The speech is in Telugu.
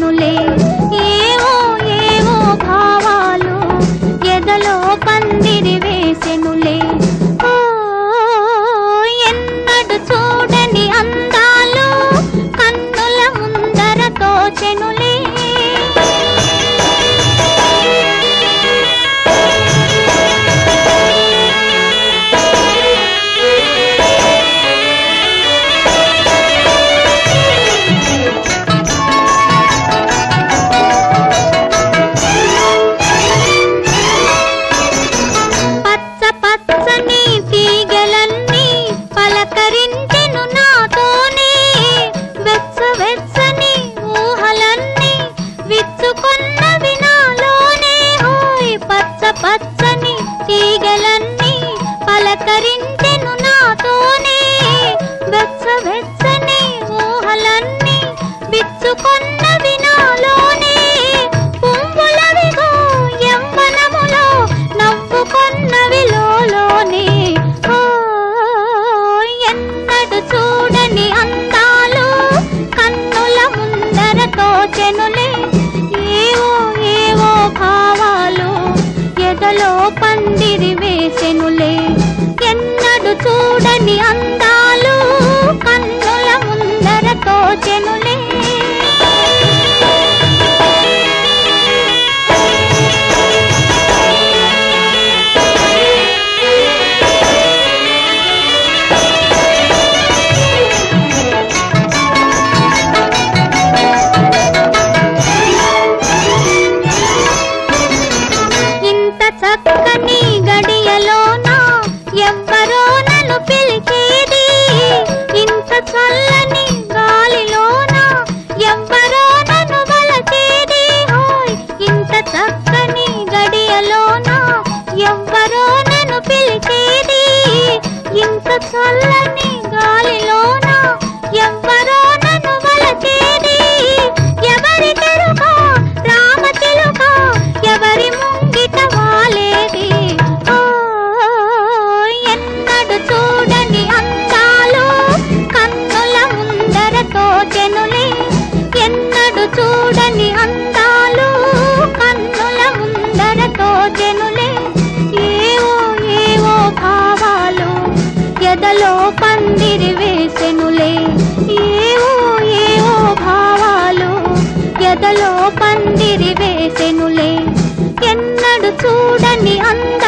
తోచెనులే ఏవో ఏవో భావాలు ఎదలో పందిరి వేసెనులే ఓ ఎన్నడు చూడని అందాలు కన్నుల ముందర తోచెనులే పచ్చని తీగలన్నీ పలకరించెను నాతోనే వెచ్చని ఊహలన్నీ విచ్చుకొన్నవి నాలోనే పువ్వులవిగో యవ్వనములో నవ్వుకొన్నవి లోలోనే ఓ ఎన్నడు చూడని అందాలు కన్నుల ముందర తోచెనులే ఏవో ఏవో భావాలు ఎదలో పందిరి వేసెనులే ఎన్నడు చూడని అందాలు కన్నుల ముందర తోచెనులే చక్కని గడియలోన ఎవ్వరో నన్ను పిలిచేది ఇంత చల్లని గాలిలోన ఎవ్వరో నన్ను వలచేది ఇంత చక్కని గడియలోన ఎవ్వరో నన్ను పిలిచేది ఇంత చల్లని గాలిలోన ఎవ్వరో నన్ను వలచేది ఎవరి తెరుక రామ చిలుక ఎవరి ముంగిట వాలేది ఓ ఎన్నడు చూడని అందాలు కన్నుల ముందర తోచెనులే ఎన్నడు చూడని అందాలు కన్నుల ముందర తోచెనులే ఏవో ఏవో భావాలు ఎదలో పందిరి వేసెనులే ఏవో ఏవో భావాలు ఎదలో పందిరి వేసెనులే ఎన్నడు చూడని అంద